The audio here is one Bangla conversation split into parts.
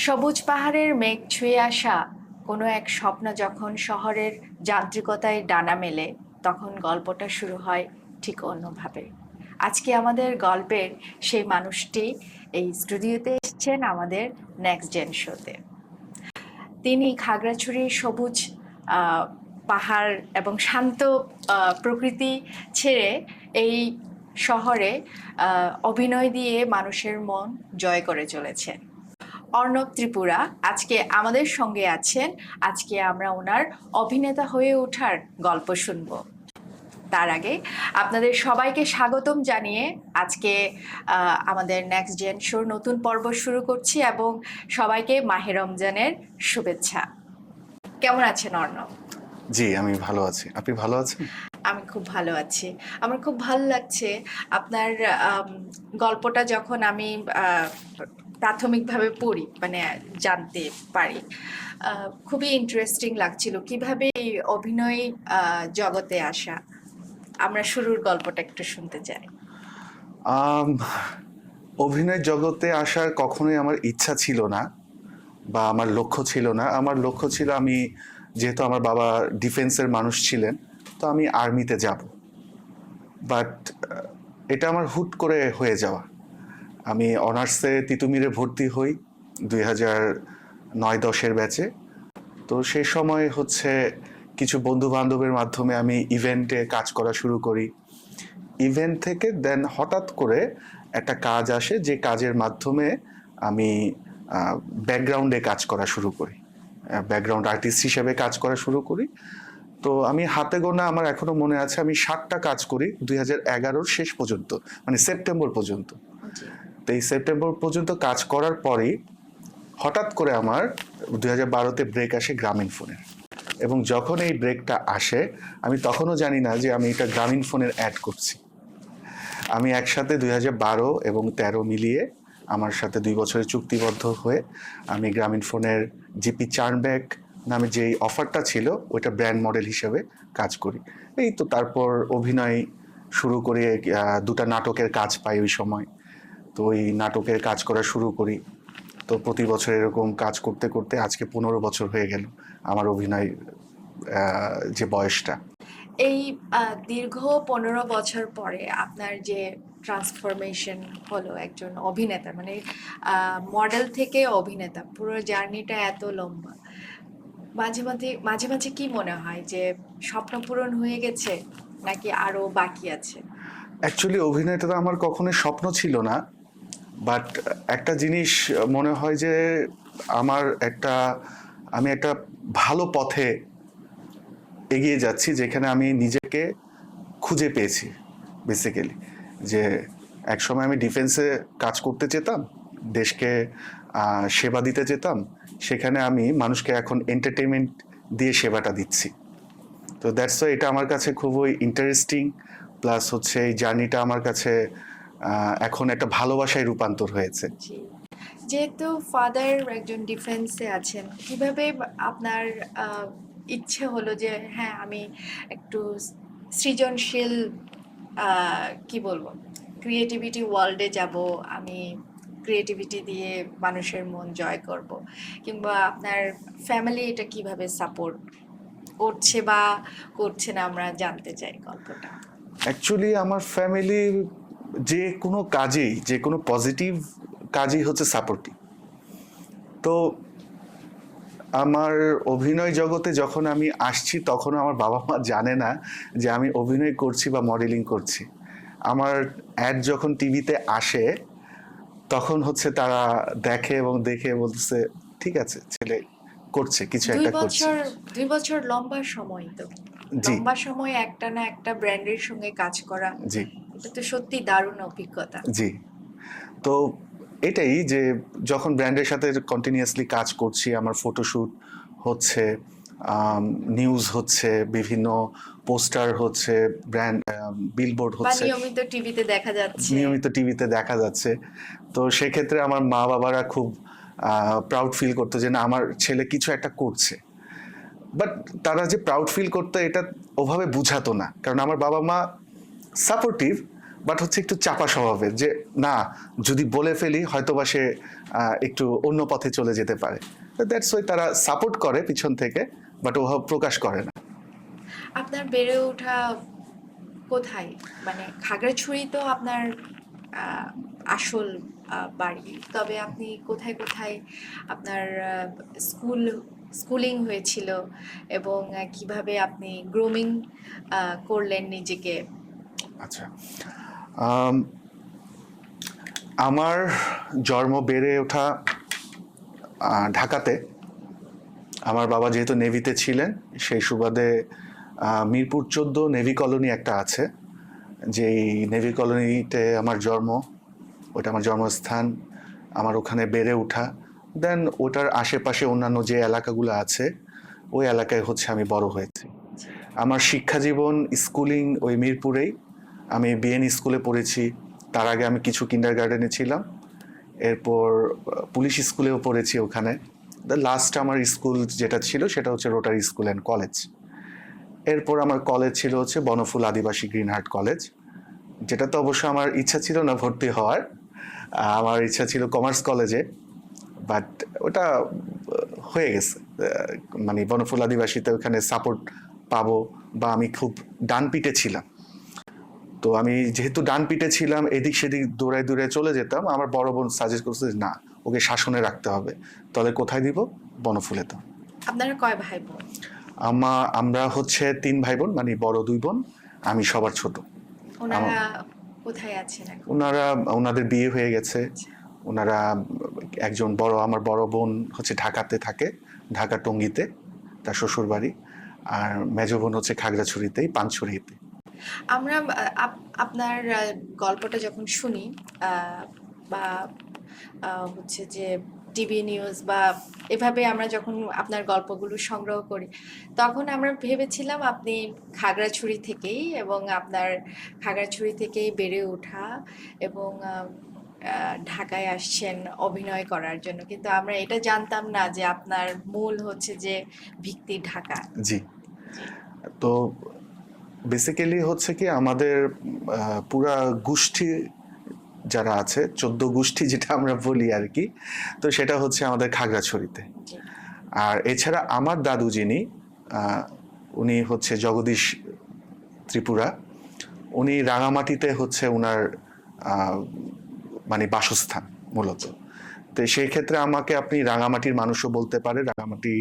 সবুজ পাহাড়ের মেঘ ছুঁয়ে আসা কোনো এক স্বপ্ন যখন শহরের যান্ত্রিকতায় ডানা মেলে, তখন গল্পটা শুরু হয় ঠিক অন্যভাবে। আজকে আমাদের গল্পের সেই মানুষটি এই স্টুডিওতে এসেছেন আমাদের নেক্সট জেন শোতে। তিনি খাগড়াছড়ির সবুজ আহ, পাহাড় এবং শান্ত প্রকৃতি ছেড়ে এই শহরে অভিনয় দিয়ে মানুষের মন জয় করে চলেছেন। অর্ণব ত্রিপুরা আজকে আমাদের সঙ্গে আছেন। আজকে আমরা ওনার অভিনেতা হয়ে ওঠার গল্প শুনব। তার আগে আপনাদের সবাইকে স্বাগতম জানিয়ে আজকে আমাদের নেক্সট জেন শোর নতুন পর্ব শুরু করছি এবং সবাইকে মাহে রমজানের শুভেচ্ছা। কেমন আছেন অর্ণব? জি, আমি ভালো আছি। আপনি ভালো আছেন? আমি খুব ভালো আছি। আমার খুব ভালো লাগছে আপনার গল্পটা যখন আমি প্রাথমিকভাবে পড়ি, মানে জানতে পারি, খুবই ইন্টারেস্টিং লাগছিল কিভাবে এই অভিনয় জগতে আসা। আমরা শুরুর গল্পটা একটু শুনতে চাই। আম, অভিনয় জগতে আসার কখনোই আমার ইচ্ছা ছিল না বা আমার লক্ষ্য ছিল না। আমার লক্ষ্য ছিল, আমি যেহেতু আমার বাবা ডিফেন্সের মানুষ ছিলেন, তো আমি আর্মিতে যাব। বাট এটা আমার হুট করে হয়ে যাওয়া। আমি অনার্সে তিতুমিরে ভর্তি হই 2009-10 ব্যাচে। তো সেই সময় হচ্ছে কিছু বন্ধু বান্ধবের মাধ্যমে আমি ইভেন্টে কাজ করা শুরু করি। ইভেন্ট থেকে দেন হঠাৎ করে একটা কাজ আসে, যে কাজের মাধ্যমে আমি ব্যাকগ্রাউন্ডে কাজ করা শুরু করি, ব্যাকগ্রাউন্ড আর্টিস্ট হিসেবে কাজ করা শুরু করি। তো আমি হাতে গোনা, আমার এখনো মনে আছে, আমি 7টা কাজ করি 2011-র শেষ পর্যন্ত, মানে সেপ্টেম্বর পর্যন্ত। তো এই সেপ্টেম্বর পর্যন্ত কাজ করার পরেই হঠাৎ করে আমার 2012-তে ব্রেক আসে গ্রামীণ ফোনের। এবং যখন এই ব্রেকটা আসে, আমি তখনও জানি না যে আমি এটা গ্রামীণ ফোনের অ্যাড করছি। আমি একসাথে 2012 এবং 13 মিলিয়ে আমার সাথে 2 বছরের চুক্তিবদ্ধ হয়ে আমি গ্রামীণ ফোনের জিপি চার্নব্যাক নামে যেই অফারটা ছিল, ওইটা ব্র্যান্ড মডেল হিসেবে কাজ করি। এই তো তারপর অভিনয় শুরু করে 2টা নাটকের কাজ পাই ওই সময়। তো ওই নাটকের কাজ করা শুরু করি। তো প্রতি বছর এরকম কাজ করতে করতে আজকে 15 বছর হয়ে গেল আমার অভিনয় যে বয়সটা। এই দীর্ঘ 15 বছর পরে আপনার যে ট্রান্সফরমেশন হলো একজন অভিনেতা, মানে মডেল থেকে অভিনেতা, পুরো জার্নিটা এত লম্বা। মাঝে মাঝে মাঝে মাঝে কি মনে হয় যে স্বপ্ন পূরণ হয়ে গেছে নাকি আরো বাকি আছে? অ্যাকচুয়ালি অভিনয়টা তো আমার কখনোই স্বপ্ন ছিল না। বাট একটা জিনিস মনে হয় যে আমার একটা আমি একটা ভালো পথে এগিয়ে যাচ্ছি, যেখানে আমি নিজেকে খুঁজে পেয়েছি বেসিক্যালি। যে একসময় আমি ডিফেন্সে কাজ করতে যেতাম, দেশকে সেবা দিতে যেতাম, সেখানে আমি মানুষকে এখন এন্টারটেনমেন্ট দিয়ে সেবাটা দিচ্ছি। তো দ্যাটস ওয়াই এটা আমার কাছে খুবই ইন্টারেস্টিং। প্লাস হচ্ছে এই জার্নিটা আমার কাছে এখন একটা ভালোবাসায় রূপান্তর হয়েছে। জি। যেহেতু ফাদার একজন ডিফেন্সে আছেন, কিভাবে আপনার আহ, ইচ্ছে হলো যে হ্যাঁ আমি একটু সৃজনশীল, কি বলবো, ক্রিয়েটিভিটি ওয়ার্ল্ডে যাব, আমি ক্রিয়েটিভিটি দিয়ে মানুষের মন জয় করব, কিংবা আপনার ফ্যামিলি এটা কিভাবে সাপোর্ট করছে বা করছে না, আমরা জানতে চাই গল্পটা। অ্যাকচুয়ালি আমার ফ্যামিলি যে কোনো কাজেই, যে কোনো পজিটিভ কাজই হচ্ছে সাপোর্টিভ। তো আমার অভিনয় জগতে যখন আমি আসছি, তখন আমার বাবা মা জানে না যে আমি অভিনয় করছি বা মডেলিং করছি। আমার অ্যাড যখন টিভিতে আসে, তখন হচ্ছে তারা দেখে এবং দেখে বলতেছে, ঠিক আছে, ছেলে করছে, কিছু দুই একটা করছে। বছর 2 বছর লম্বা সময় তো। জি, লম্বা সময় একটা না একটা ব্র্যান্ডের সঙ্গে কাজ করা, জি, এটা তো সত্যি দারুণ অভিজ্ঞতা। জি। তো এটাই যে যখন ব্র্যান্ডের সাথে কন্টিনিউয়াসলি কাজ করছি, আমার ফটোশ্যুট হচ্ছে, নিউজ হচ্ছে, বিভিন্ন পোস্টার হচ্ছে, ব্র্যান্ড বিলবোর্ড বা হচ্ছে, নিয়মিত টিভিতে দেখা যাচ্ছে। নিয়মিত টিভিতে দেখা যাচ্ছে। তো সেক্ষেত্রে আমার মা বাবারা খুব প্রাউড ফিল করতো যে না, আমার ছেলে কিছু একটা করছে। বাট তারা যে প্রাউড ফিল করতো, এটা ওভাবে বুঝাতো না, কারণ আমার বাবা মা সাপোর্টিভ, বাট হচ্ছে একটু চাপা স্বভাবের, যে না যদি বলে ফেলি হয়তোবা সে একটু অন্য পথে চলে যেতে পারে। দ্যাটস ওয়াই তারা সাপোর্ট করে পিছন থেকে, বাট ওভাবে প্রকাশ করে না। আপনার বেড়ে ওঠা কোথায়? মানে খাগড়াছড়ি তো আপনার আসল বাড়ি, তবে আপনি কোথায় কোথায় আপনার স্কুলিং হয়েছিল এবং কিভাবে আপনি গ্রুমিং করলেন নিজেকে? আচ্ছা, আম, আমার জন্ম বেড়ে ওঠা ঢাকাতে। আমার বাবা যেহেতু নেভিতে ছিলেন, সেই সুবাদে মিরপুর 14 নেভি কলোনি একটা আছে, যেই নেভি কলোনিতে আমার জন্ম, ওটা আমার জন্মস্থান, আমার ওখানে বেড়ে ওঠা। দেন ওটার আশেপাশে অন্যান্য যে এলাকাগুলো আছে ওই এলাকায় হচ্ছে আমি বড় হয়েছি। আমার শিক্ষা জীবন স্কুলিং ওই মিরপুরেই। আমি বিএন স্কুলে পড়েছি, তার আগে আমি কিছু কিন্ডার গার্ডেনে ছিলাম, এরপর পুলিশ স্কুলেও পড়েছি ওখানে। লাস্ট আমার স্কুল যেটা ছিল সেটা হচ্ছে রোটারি স্কুল অ্যান্ড কলেজ। এরপর আমার কলেজ ছিল হচ্ছে বনফুল আদিবাসী গ্রিনহার্ট কলেজ, যেটাতে অবশ্য আমার ইচ্ছা ছিল না ভর্তি হওয়ার। আমার ইচ্ছা ছিল কমার্স কলেজে, বাট ওটা হয়ে গেছে। মানে বনফুল আদিবাসীতে ওখানে সাপোর্ট পাবো, বা আমি খুব ডান পিটে ছিলাম, তো আমি যেহেতু ডান পিটে ছিলাম এদিক সেদিক দৌড়ায় দৌড়ায় চলে যেতাম। আমার বড় বোন সাজেস্ট করছে যে না, ওকে শাসনে রাখতে হবে। তাহলে কোথায় দিব? বনফুলে। তো আপনারা কয় ভাই বোন? আমরা হচ্ছে 3 ভাই বোন, মানে বড় 2 বোন, আমি সবার ছোট। ওনারা কোথায় আছেন এখন? ওনাদের বিয়ে হয়ে গেছে। ওনারা একজন আমার বড় বোন হচ্ছে ঢাকাতে থাকে, ঢাকা টঙ্গীতে তার শ্বশুর বাড়ি, আর মেজো বোন হচ্ছে খাগড়াছড়িতেই, পানছড়িতে। আমরা আপনার গল্পটা যখন শুনি বা হচ্ছে যে টিভি নিউজ বা এভাবে আমরা যখন আপনার গল্পগুলো সংগ্রহ করি, তখন আমরা ভেবেছিলাম আপনি খাগড়াছড়ি থেকেই, এবং আপনার খাগড়াছড়ি থেকেই বেড়ে ওঠা এবং ঢাকায় আসছেন অভিনয় করার জন্য, কিন্তু আমরা এটা জানতাম না যে আপনার মূল হচ্ছে যে ভিত্তি ঢাকা। জি। তো বেসিক্যালি হচ্ছে কি, আমাদের পুরা গোষ্ঠী যারা আছে, 14 গোষ্ঠী যেটা আমরা বলি আর কি, তো সেটা হচ্ছে আমাদের খাগড়াছড়িতে। আর এছাড়া আমার দাদু যিনি, উনি হচ্ছে জগদীশ ত্রিপুরা, উনি রাঙামাটিতে হচ্ছে ওনার মানে বাসস্থান মূলত। তো সেই ক্ষেত্রে আমাকে আপনি রাঙামাটির মানুষও বলতে পারে, রাঙামাটি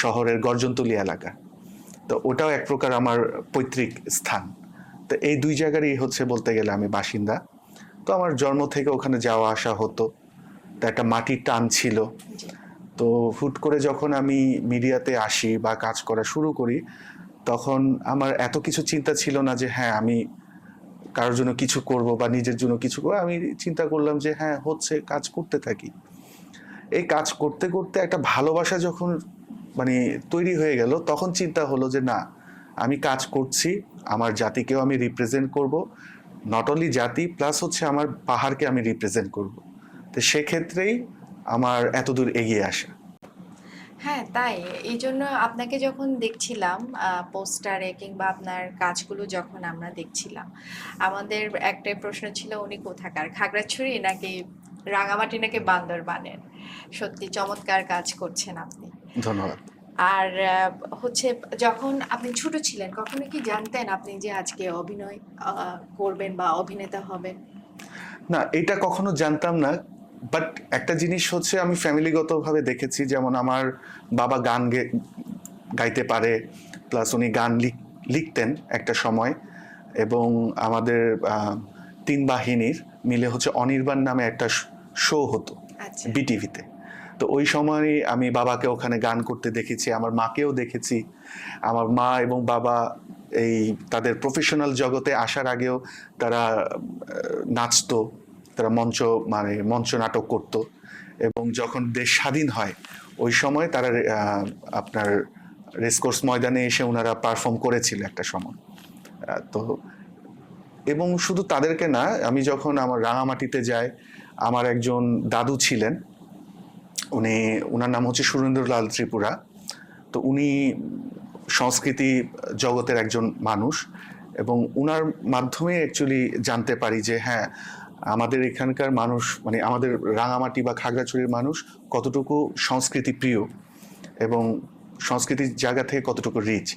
শহরের গর্জনতলি এলাকা। তো ওটাও এক প্রকার আমার পৈতৃক স্থান। তো এই 2 জায়গারই হচ্ছে বলতে গেলে আমি বাসিন্দা। তো আমার জন্ম থেকে ওখানে যাওয়া আসা হতো, তো একটা মাটির টান ছিল। তো হুট করে যখন আমি মিডিয়াতে আসি বা কাজ করা শুরু করি, তখন আমার এত কিছু চিন্তা ছিল না যে হ্যাঁ আমি কারোর জন্য কিছু করব বা নিজের জন্য কিছু করবো। আমি চিন্তা করলাম যে হ্যাঁ হচ্ছে, কাজ করতে থাকি। এই কাজ করতে করতে একটা ভালোবাসা যখন মানে তৈরি হয়ে গেল, তখন চিন্তা হলো যে না, আমি কাজ করছি, আমার জাতিকেও আমি রিপ্রেজেন্ট করব, নট অনলি জাতি প্লাস হচ্ছে আমার পাহাড়কে আমি রিপ্রেজেন্ট করব। তো সেক্ষেত্রেই আমার এতদূর এগিয়ে আসা। হ্যাঁ, তাই। এইজন্য আপনাকে যখন দেখছিলাম পোস্টারে কিংবা আপনার কাজগুলো যখন আমরা দেখছিলাম, আমাদের একটাই প্রশ্ন ছিল, উনি কোথাকার? খাগড়াছড়ি নাকি রাঙামাটি নাকি বান্দরবানের? সত্যি চমৎকার কাজ করছেন আপনি। ধন্যবাদ। আর হচ্ছে যখন আপনি ছোট ছিলেন, কখনো কি জানতেন আপনি যে আজকে অভিনয় করবেন বা অভিনেতা হবেন? না, এটা কখনো জানতাম না। বাট একটা জিনিস হচ্ছে আমি ফ্যামিলিগতভাবে দেখেছি, যেমন আমার বাবা গান গাইতে পারে, প্লাস উনি গান লিখতেন একটা সময়। এবং আমাদের 3 বাহিনীর মিলে হচ্ছে অনির্বাণ নামে একটা শো হতো আচ্ছা। বিটিভিতে। তো ওই সময় আমি বাবাকে ওখানে গান করতে দেখেছি, আমার মাকেও দেখেছি। আমার মা এবং বাবা এই তাদের প্রফেশনাল জগতে আসার আগেও তারা নাচতো, তারা মঞ্চ নাটক করত। এবং যখন দেশ স্বাধীন হয় ওই সময় তারা আপনার রেসকোর্স ময়দানে এসে ওনারা পারফর্ম করেছিল একটা সময়। তো এবং শুধু তাদেরকে না, আমি যখন আমার রাঙামাটিতে যাই, আমার একজন দাদু ছিলেন, ওনার নাম হচ্ছে সুরেন্দ্রলাল ত্রিপুরা। তো উনি সংস্কৃতি জগতের একজন মানুষ, এবং উনার মাধ্যমে অ্যাকচুয়ালি জানতে পারি যে হ্যাঁ আমাদের এখানকার মানুষ মানে আমাদের রাঙামাটি বা খাগড়াছড়ির মানুষ কতটুকু সংস্কৃতি প্রিয় এবং সংস্কৃতির জায়গা থেকে কতটুকু রিচ।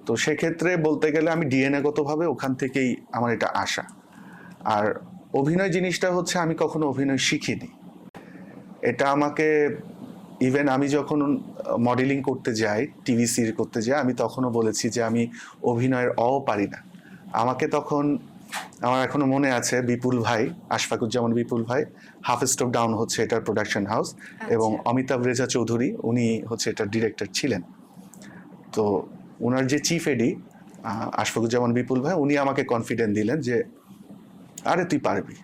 তো সেক্ষেত্রে বলতে গেলে আমি ডিএনএগতভাবে ওখান থেকেই আমার এটা আসা। আর অভিনয় জিনিসটা হচ্ছে আমি কখনো অভিনয় শিখিনি, এটা আমাকে ইভেন আমি যখন মডেলিং করতে যাই, টিভি সিরিজ করতে যাই, আমি তখনও বলেছি যে আমি অভিনয়ের পারি না। আমাকে তখন আমার এখনো মনে আছে বিপুল ভাই, আশফাকুজ্জামান বিপুল ভাই, হাফ স্টপ ডাউন হচ্ছে এটার প্রোডাকশন হাউস, এবং অমিতাভ রেজা চৌধুরী উনি হচ্ছে এটার ডিরেক্টর ছিলেন। তো ওনার যে চিফ এডি আশফাকুজ্জামান বিপুল ভাই, উনি আমাকে কনফিডেন্ট দিলেন যে আরে তুই পারবি,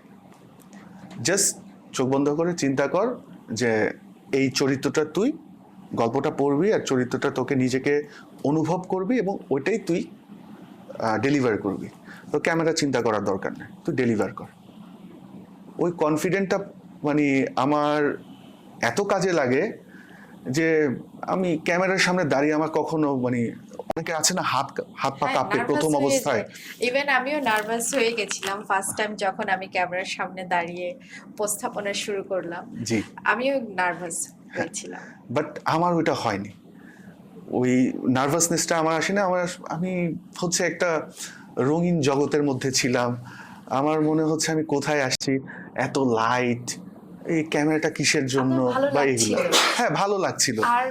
জাস্ট চোখ বন্ধ করে চিন্তা কর যে এই চরিত্রটা তুই গল্পটা পড়বি আর চরিত্রটা তোকে নিজেকে অনুভব করবি এবং ওইটাই তুই ডেলিভার করবি, তো ক্যামেরা চিন্তা করার দরকার নেই, তুই ডেলিভার কর। ওই কনফিডেন্টটা মানে আমার এত কাজে লাগে যে আমি ক্যামেরার সামনে দাঁড়িয়ে আমার কখনো মানে অনেকে আছে না হাত হাত পা কাঁপে প্রথম অবস্থায়, ইভেন আমিও নার্ভাস হয়ে গেছিলাম ফার্স্ট টাইম যখন আমি ক্যামেরার সামনে দাঁড়িয়ে উপস্থাপনা শুরু করলাম। জি আমিও নার্ভাস হয়েছিলাম, বাট আমার ওইটা হয়নি, ওই নার্ভাসনেসটা আমার আসেনি। আমি হচ্ছে একটা রঙিন জগতের মধ্যে ছিলাম, আমার মনে হচ্ছে আমি কোথায় আসছি, এত লাইট, এই ক্যামেরাটা কিসের জন্য বা এগুলো, হ্যাঁ ভালো লাগছিল। আর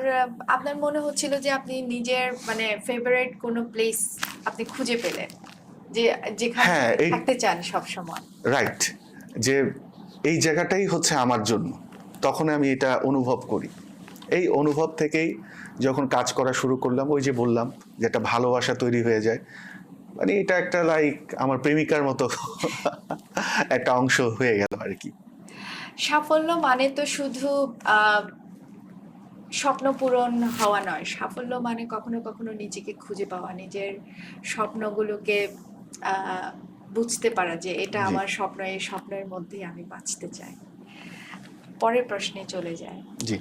আপনার মনে হচ্ছিল যে আপনি নিজের মানে ফেভারিট কোনো প্লেস আপনি খুঁজে পেলেন, যে যেখানে থাকতে চান সব সময়। রাইট, যে এই জায়গাটাই হচ্ছে আমার জন্য, তখন আমি এটা অনুভব করি। এই অনুভব থেকেই যখন কাজ করা শুরু করলাম, ওই যে বললাম যে একটা ভালোবাসা তৈরি হয়ে যায়, মানে এটা একটা লাইক আমার প্রেমিকার মতো একটা অংশ হয়ে গেল আর কি। সাফল্য মানে তো শুধু স্বপ্ন পূরণ হওয়া নয়, সাফল্য মানে কখনো কখনো নিজেকে খুঁজে পাওয়া, নিজের স্বপ্নগুলোকে বুঝতে পারা যে এটা আমার স্বপ্ন, এই স্বপ্নের মধ্যেই আমি বাঁচতে চাই। পরের প্রশ্নে চলে যায়। জি,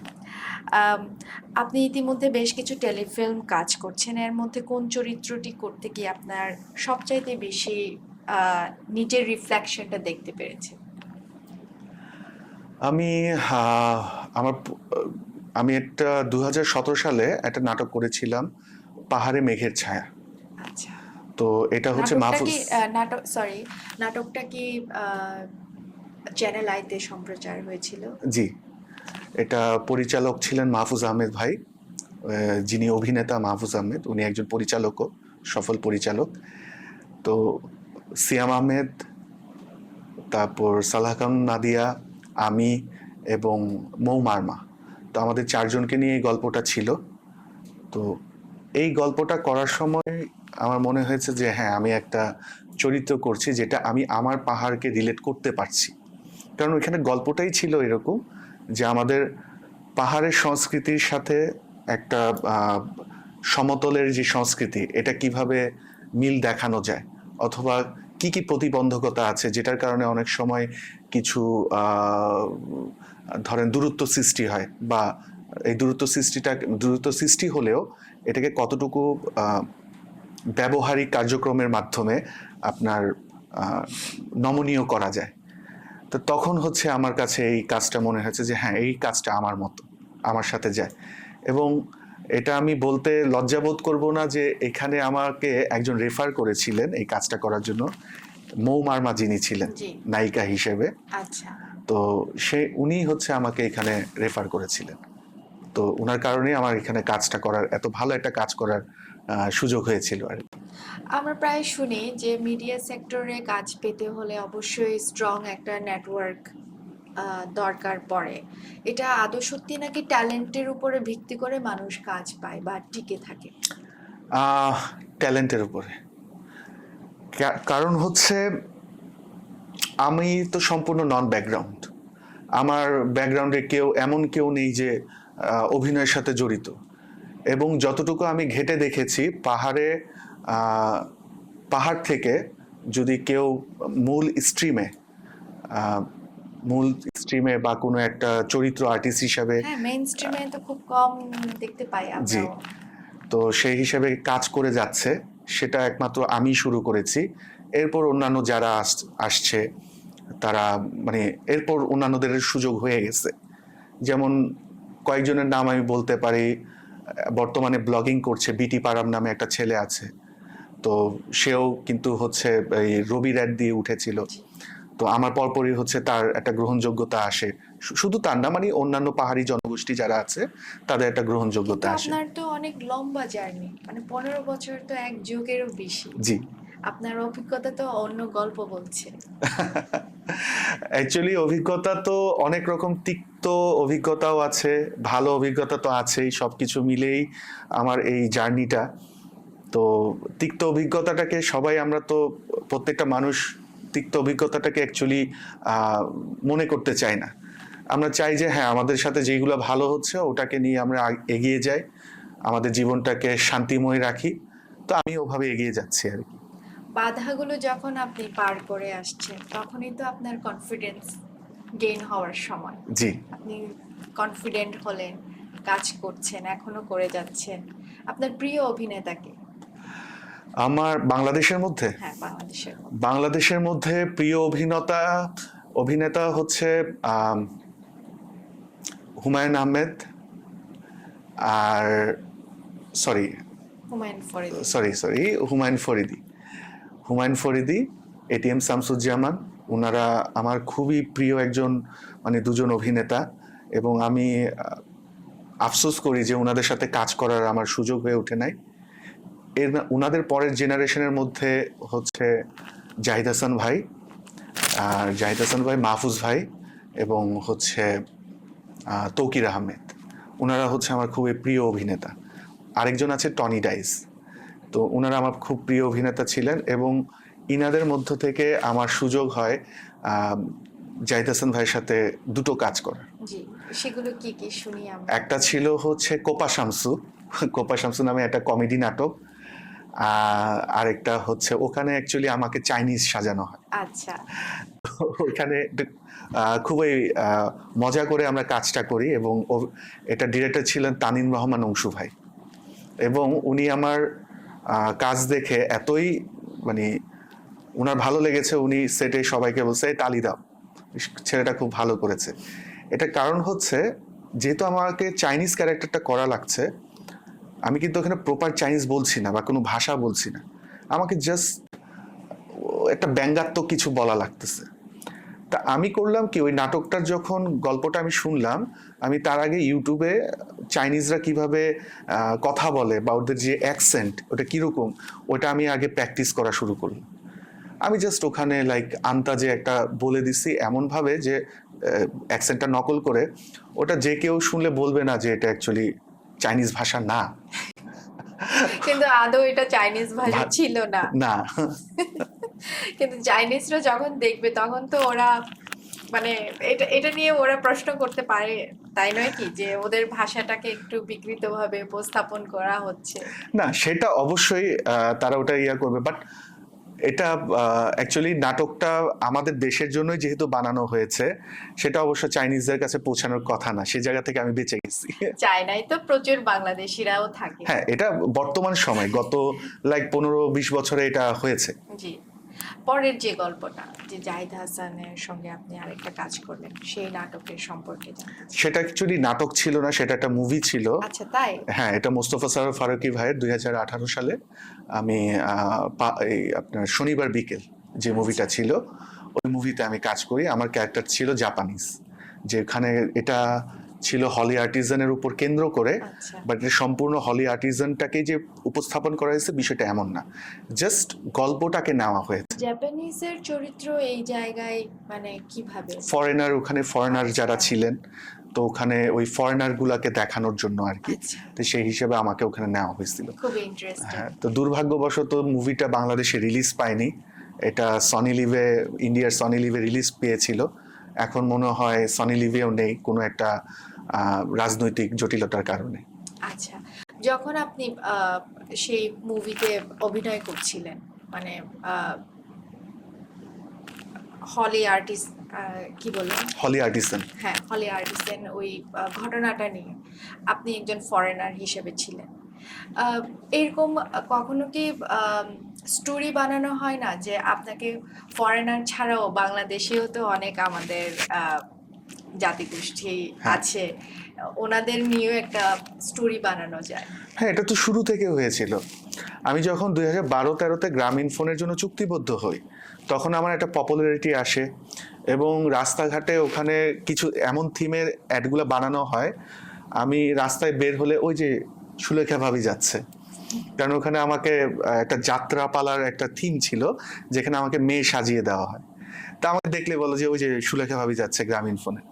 আপনি ইতিমধ্যে বেশ কিছু টেলিফিল্ম কাজ করছেন, এর মধ্যে কোন চরিত্রটি করতে গিয়ে আপনার সবচাইতে বেশি নিজের রিফ্লেকশনটা দেখতে পেরেছেন? আমি একটা 2017 সালে একটা নাটক করেছিলাম, পাহাড়ে মেঘের ছায়া। আচ্ছা, তো এটা হচ্ছে মাহফুজ নাটকটা কি চ্যানেল আইতে সম্প্রচার হয়েছিল? জি, এটা পরিচালক ছিলেন মাহফুজ আহমেদ ভাই, যিনি অভিনেতা মাহফুজ আহমেদ, উনি একজন পরিচালকও, সফল পরিচালক। তো সিয়াম আহমেদ, তারপর সালাহ খান নাদিয়া, আমি এবং মৌ মারমা, তো আমাদের চারজনকে নিয়ে এই গল্পটা ছিল। তো এই গল্পটা করার সময় আমার মনে হয়েছে যে হ্যাঁ আমি একটা চরিত্র করছি যেটা আমি আমার পাহাড়কে রিলেট করতে পারছি, কারণ ওইখানে গল্পটাই ছিল এরকম যে আমাদের পাহাড়ের সংস্কৃতির সাথে একটা সমতলের যে সংস্কৃতি, এটা কিভাবে মিল দেখানো যায়, অথবা কি কি প্রতিবন্ধকতা আছে যেটার কারণে অনেক সময় কিছু ধরেন দূরত্ব সৃষ্টি হয়, বা এই দূরত্ব সৃষ্টি হলেও এটাকে কতটুকু ব্যবহারিক কার্যক্রমের মাধ্যমে আপনার নমনীয় করা যায়। তো তখন হচ্ছে আমার কাছে এই কাজটা মনে হয়েছে যে হ্যাঁ এই কাজটা আমার মতো, আমার সাথে যায়। এবং এটা আমি বলতে লজ্জাবোধ করব না যে এখানে আমাকে একজন রেফার করেছিলেন এই কাজটা করার জন্য, মৌ মারমা যিনি ছিলেন নায়িকা হিসেবে। আচ্ছা, তো উনি হচ্ছে আমাকে এখানে রেফার করেছিলেন, তো ওনার কারণেই আমার এখানে কাজটা করার, এত ভালো একটা কাজ করার সুযোগ হয়েছিল আর কি। আমরা প্রায় শুনি যে মিডিয়া সেক্টরে কাজ পেতে হলে অবশ্যই স্ট্রং একটা নেটওয়ার্ক দরকার পড়ে। এটা আদৌ সত্যি নাকি ট্যালেন্টের উপরে ভিত্তি করে মানুষ কাজ পায় বা টিকে থাকে? ট্যালেন্টের উপরে, কারণ হচ্ছে আমি তো সম্পূর্ণ নন ব্যাকগ্রাউন্ড, আমার ব্যাকগ্রাউন্ডে এমন কেউ নেই যে অভিনয়ের সাথে জড়িত, এবং যতটুকু আমি ঘেঁটে দেখেছি পাহাড় থেকে যদি কেউ মূল স্ট্রিমে বা কোনো একটা চরিত্র আর্টিস্ট হিসাবে, মেইন স্ট্রিমে তো খুব কম দেখতে পাই আমরা। জি, তো সেই হিসাবে কাজ করে যাচ্ছে, সেটা একমাত্র আমি শুরু করেছি। এরপর অন্যান্য যারা আসছে তারা মানে এরপর অন্যান্যদের সুযোগ হয়ে গেছে। যেমন কয়েকজনের নাম আমি বলতে পারি। বর্তমানে ব্লগিং করছে বিটি পারাম নামে একটা ছেলে আছে। তো সেও কিন্তু হচ্ছে এই রবির অ্যাড দিয়ে উঠেছিল। তো আমার পরপরই হচ্ছে তার একটা গ্রহণযোগ্যতা আসে। শুধু তার না, মানে অন্যান্য পাহাড়ি জনগোষ্ঠী যারা আছে তাদের একটা কিন্তু গ্রহণযোগ্যতা আসে। আপনার তো অনেক লম্বা জার্নি, মানে 15 বছর তো এক যুগেরও বেশি। জি। আপনার অভিজ্ঞতা তো অন্য গল্প বলছে। অ্যাকচুয়ালি অভিজ্ঞতা তো অনেক রকম, তিক্ত অভিজ্ঞতাও আছে, ভালো অভিজ্ঞতা তো আছেই, সবকিছু মিলেই আমার এই জার্নিটা। তো তিক্ত অভিজ্ঞতাটাকে সবাই আমরা তো প্রত্যেকটা মানুষ তিক্ত অভিজ্ঞতাটাকে অ্যাকচুয়ালি মনে করতে চাই না। আমরা চাই যে হ্যাঁ, আমাদের সাথে যেগুলো ভালো হচ্ছে ওটাকে নিয়ে আমরা এগিয়ে যাই, আমাদের জীবনটাকে শান্তিময় রাখি। তো আমি ওভাবে এগিয়ে যাচ্ছি আর কি। বাধাগুলো যখন আপনি পার করে আসছেন তখনই তো আপনার কনফিডেন্স গেইন হওয়ার সময়। জি। আপনি কনফিডেন্ট হলেন, কাজ করছেন, এখনো করে যাচ্ছেন। আপনার প্রিয় অভিনেতাকে? আমার বাংলাদেশের মধ্যে হ্যাঁ, বাংলাদেশের মধ্যে। বাংলাদেশের মধ্যে প্রিয় অভিনেতা হচ্ছে হুমায়ুন আহমেদ, আর sorry Humayun Faridi. Sorry Humayun Faridi, ATM Shamsuzzaman. ওনারা আমার খুবই প্রিয় একজন, মানে দুজন অভিনেতা। এবং আমি আফসোস করি যে ওনাদের সাথে কাজ করার আমার সুযোগ হয়ে ওঠে নাই। ওনাদের পরের জেনারেশনের মধ্যে হচ্ছে জাহিদ হাসান ভাই, আর জাহিদ হাসান ভাই, মাহফুজ ভাই, এবং হচ্ছে তৌকির আহমেদ। ওনারা হচ্ছে আমার খুবই প্রিয় অভিনেতা। আরেকজন আছে টনি ডাইস। তো ওনারা আমার খুব প্রিয় অভিনেতা ছিলেন, এবং ইনাদের মধ্য থেকে আমার সুযোগ হয় জাহিদ হাসান ভাইয়ের সাথে দুটো কাজ করার। জি, সেগুলো কি কি শুনি আমরা? একটা ছিল হচ্ছে কোপা শামসু নামে একটা কমেডি নাটক। আরেকটা হচ্ছে ওখানে অ্যাকচুয়ালি আমাকে চাইনিজ সাজানো হয়। আচ্ছা। ওখানে খুবই মজা করে আমরা কাজটা করি, এবং এটা ডিরেক্টর ছিলেন তানিম রহমান অংশু ভাই। এবং উনি আমার কাজ দেখে এতই, মানে ওনার ভালো লেগেছে, উনি সেটে সবাইকে বলছে এই তালি দাও, ছেলেটা খুব ভালো করেছে। এটা কারণ হচ্ছে যেহেতু আমাকে চাইনিজ ক্যারেক্টারটা করা লাগছে, আমি কিন্তু ওখানে প্রপার চাইনিজ বলছি না বা কোনো ভাষা বলছি না, আমাকে জাস্ট একটা ব্যঙ্গাত্মক কিছু বলা লাগতেছে। তা আমি করলাম কি, ওই নাটকটার যখন গল্পটা আমি শুনলাম, আমি তার আগে ইউটিউবে চাইনিজরা কিভাবে কথা বলে বা ওদের যে অ্যাকসেন্ট ওটা কীরকম, ওটা আমি আগে প্র্যাকটিস করা শুরু করলাম। আমি জাস্ট ওখানে লাইক আন্তাজে একটা বলে দিছি এমনভাবে যে অ্যাকসেন্টটা নকল করে, ওটা যে কেউ শুনলে বলবে না যে এটা অ্যাকচুয়ালি চাইনিজ ভাষা না। কিন্তু আদৌ এটা চাইনিজ ভাষা ছিল না। না। কিন্তু চাইনিজরা যখন দেখবে তখন তো ওরা, মানে এটা এটা নিয়ে ওরা প্রশ্ন করতে পারে, তাই নয় কি, যে ওদের ভাষাটাকে একটু বিকৃতভাবে উপস্থাপন করা হচ্ছে। না, সেটা অবশ্যই তারা ওটা করবে, বাট এটা অ্যাকচুয়ালি নাটকটা আমাদের দেশের জন্যই যেহেতু বানানো হয়েছে, সেটা অবশ্য চাইনিজদের কাছে পৌঁছানোর কথা না। সেই জায়গা থেকে আমি বেঁচে গেছি। চায়নায় তো প্রচুর বাংলাদেশিরাও থাকে। হ্যাঁ, এটা বর্তমান সময় গত লাইক 15-20 বছরে এটা হয়েছে। জি। পরের যে গল্পটা, যে জাহিদ হাসানের সঙ্গে আপনি আরেকটা কাজ করলেন, সেই নাটকের সম্পর্কে জানতে চাই। সেটা অ্যাকচুয়ালি নাটক ছিল না, সেটা একটা মুভি ছিল। আচ্ছা, তাই? হ্যাঁ, এটা মোস্তফা সরোয়ার ফারুকী ভাইয়ের 2018 সালে আমি এই আপনার শনিবার বিকেল যে মুভিটা ছিল, ওই মুভিতে আমি কাজ করি। আমার ক্যারেক্টার ছিল জাপানিজ, যেখানে এটা ছিল হলি আর্টিজানের উপর কেন্দ্র করে, আচ্ছা। বাট এটা সম্পূর্ণ হলি আর্টিজানটাকে যে উপস্থাপন করা হয়েছে বিষয়টা এমন না, জাস্ট গল্পটাকে নেওয়া হয়েছে। জাপানিজের চরিত্র এই জায়গায় মানে কিভাবে? ফরেনার, ওখানে ফরেনার যারা আচ্ছা। ছিলেন, তো ওখানে ওই ফরেনার গুলাকে দেখানোর জন্য আর কি। আচ্ছা। তো সেই হিসেবে আমাকে ওখানে নেওয়া হয়েছিল। খুব ইন্টারেস্টিং। হ্যাঁ, তো দুর্ভাগ্যবশত মুভিটা বাংলাদেশে রিলিজ পায়নি। এটা সনি লিভে, ইন্ডিয়ার সনি লিভে রিলিজ পেয়েছিল। এখন মনে হয় সনি লিভেও নেই, কোনো একটা রাজনৈতিক জটিলতার কারণে। আচ্ছা, যখন আপনি সেই মুভিতে অভিনয় করছিলেন, মানে হলি আর্টিস্ট, কি বললেন? হলি আর্টিসান। হ্যাঁ, হলি আর্টিস্টের ওই ঘটনাটা নিয়ে আপনি একজন ফরেনার হিসেবে ছিলেন। এরকম কখনো কি স্টোরি বানানো হয় না যে আপনাকে ফরেনার ছাড়াও বাংলাদেশেও তো অনেক আমাদের জাতিগোষ্ঠী হ্যাঁ আছে, ওনাদের নিয়েও একটা স্টোরি বানানো যায়? হ্যাঁ, এটা তো শুরু থেকে হয়েছিল। আমি যখন 2012-13-তে গ্রামীণ ফোনের জন্য চুক্তিবদ্ধ হই, তখন আমার একটা পপুলারিটি আসে এবং রাস্তাঘাটে ওখানে কিছু এমন থিমের অ্যাডগুলো বানানো হয়, আমি রাস্তায় বের হলে ওই যে সুলেখা ভাবি যাচ্ছে, কারণ ওখানে আমাকে একটা যাত্রাপালার একটা থিম ছিল যেখানে আমাকে মেয়ে সাজিয়ে দেওয়া হয়। তা আমাকে দেখলে বলো যে ওই যে সুলেখা ভাবি যাচ্ছে গ্রামীণ ফোনে।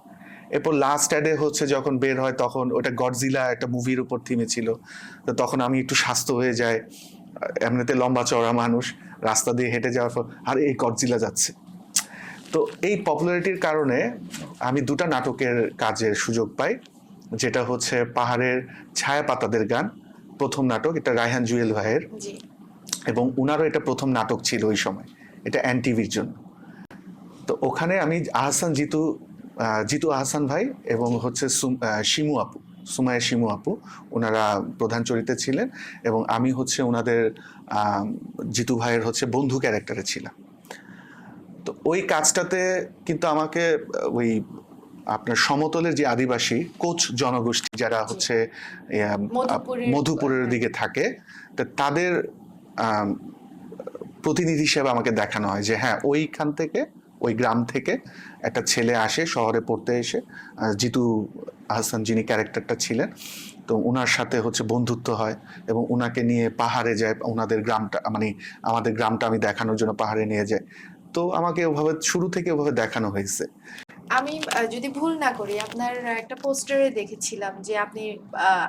এরপর লাস্ট অ্যাডে হচ্ছে যখন বের হয় তখন ওটা গডজিলা একটা মুভির উপর থিমে ছিল, তো তখন আমি একটু স্বাস্থ্য হয়ে যায়, এমনিতে লম্বা চওড়া মানুষ, রাস্তা দিয়ে হেঁটে যাওয়ার পর আর এই গডজিলা যাচ্ছে। তো এই পপুলারিটির কারণে আমি দুটা নাটকের কাজের সুযোগ পাই, যেটা হচ্ছে পাহাড়ের ছায়া পাতাদের গান, প্রথম নাটক, এটা রায়হান জুয়েল ভাইয়ের, জি। এবং উনারও এটা প্রথম নাটক ছিল ওই সময়, এটা এনটিভির জন্য। তো ওখানে আমি আহসান জিতু, জিতু আহসান ভাই এবং হচ্ছে শিমু আপু, সুমাইয়া শিমু আপু, ওনারা প্রধান চরিত্রে ছিলেন এবং আমি হচ্ছে ওনাদের জিতু ভাইয়ের হচ্ছে বন্ধু ক্যারেক্টারে ছিলাম। তো ওই কাজটাতে কিন্তু আমাকে ওই আপনার সমতলের যে আদিবাসী কোচ জনগোষ্ঠী যারা হচ্ছে মধুপুরের দিকে থাকে, তো তাদের প্রতিনিধি হিসেবে আমাকে দেখানো হয় যে হ্যাঁ ওইখান থেকে, ওই গ্রাম থেকে একটা ছেলে আসে শহরে পড়তে এসে, জিতু আহসান যিনি ক্যারেক্টারটা ছিলেন, তো ওনার সাথে হচ্ছে বন্ধুত্ব হয় এবং ওনাকে নিয়ে পাহাড়ে যায়, ওনাদের গ্রামটা মানে আমাদের গ্রামটা আমি দেখানোর জন্য পাহাড়ে নিয়ে যায়। তো আমাকে ওভাবে শুরু থেকে ওভাবে দেখানো হয়েছে। আমি যদি ভুল না করি আপনার একটা পোস্টারে দেখেছিলাম যে আপনি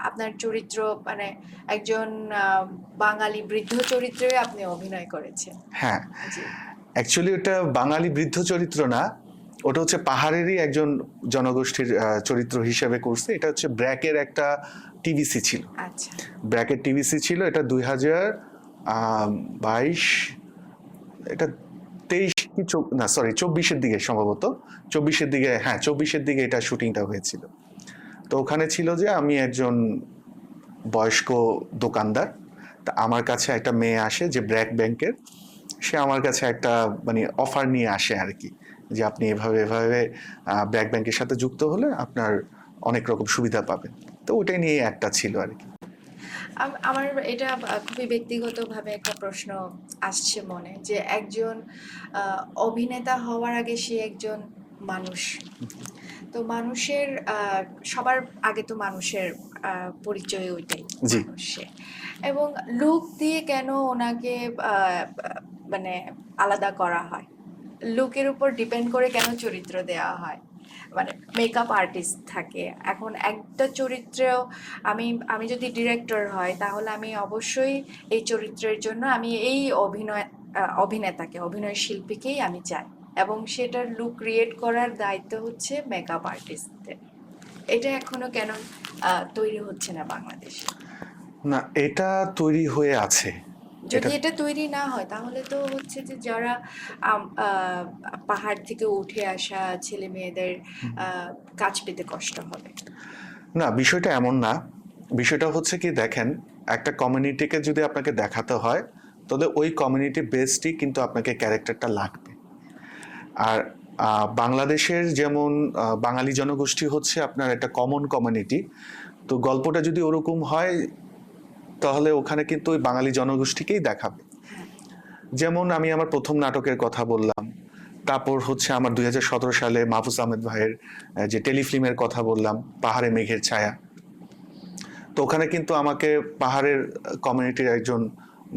আপনার চরিত্র মানে একজন বাঙালি বৃদ্ধ চরিত্রে আপনি অভিনয় করেছেন। হ্যাঁ, জি। অ্যাকচুয়ালি ওটা বাঙালি বৃদ্ধ চরিত্র না, ওটা হচ্ছে পাহাড়েরই একজন জনগোষ্ঠীর চরিত্র হিসেবে করছে। এটা হচ্ছে ব্র্যাকের একটা টিভিসি ছিল, আচ্ছা। ব্র্যাকের টিভিসি ছিল, এটা 2022, এটা 23 কি না সরি 24-এর দিকে সম্ভবত, 24-এর দিকে, হ্যাঁ 24-এর দিকে এটা শুটিংটা হয়েছিল। তো ওখানে ছিল যে আমি একজন বয়স্ক দোকানদার, তা আমার কাছে একটা মেয়ে আসে যে ব্র্যাক ব্যাংকের, সে আমার কাছে একটা মানে অফার নিয়ে আসে আর কি, যে আপনি এভাবে এভাবে ব্র্যাক ব্যাংকের সাথে যুক্ত হলে আপনার অনেক রকম সুবিধা পাবেন। তো ওটাই নিয়ে একটা ছিল আর কি। আমার এটা খুবই ব্যক্তিগতভাবে একটা প্রশ্ন আসছে মনে, যে একজন অভিনেতা হওয়ার আগে সে একজন মানুষ। তো মানুষের সবার আগে তো মানুষের পরিচয় ওইটাই, জি। মানুষের। এবং লুক দিয়ে কেন ওনাকে মানে আলাদা করা হয়, লুকের উপর ডিপেন্ড করে কেন চরিত্র দেওয়া হয়, মানে মেকআপ আর্টিস্ট থাকে। এখন একটা চরিত্রেও আমি আমি যদি ডিরেক্টর হয় তাহলে আমি অবশ্যই এই চরিত্রের জন্য আমি এই অভিনেতাকে, অভিনয় শিল্পীকেই আমি চাই, এবং সেটার লুক ক্রিয়েট করার দায়িত্ব হচ্ছে মেকআপ আর্টিস্টদের। এটা এখনো কেন তৈরি হচ্ছে না বাংলাদেশে? না, এটা তৈরি হয়ে আছে। যদি এটা তৈরি না হয় তাহলে তো হচ্ছে যে যারা পাহাড় থেকে উঠে আসা ছেলে মেয়েদের কাজ পেতে কষ্ট হবে। না, বিষয়টা এমন না। বিষয়টা হচ্ছে কি দেখেন, একটা কমিউনিটিকে যদি আপনাকে দেখাতে হয় তাহলে ওই কমিউনিটি বেসডই কিন্তু আপনাকে ক্যারেক্টারটা লাগবে। আর বাংলাদেশের যেমন বাঙালি জনগোষ্ঠী হচ্ছে আপনার একটা কমন কমিউনিটি, তো গল্পটা যদি ওরকম হয় তাহলে ওখানে কিন্তু ওই বাঙালি জনগোষ্ঠীকেই দেখাবে। যেমন আমি আমার প্রথম নাটকের কথা বললাম, তারপর হচ্ছে আমার 2017 সালে মাহফুজ আহমেদ ভাইয়ের যে টেলিফিল্মের কথা বললাম, পাহাড়ে মেঘের ছায়া, তো ওখানে কিন্তু আমাকে পাহাড়ের কমিউনিটির একজন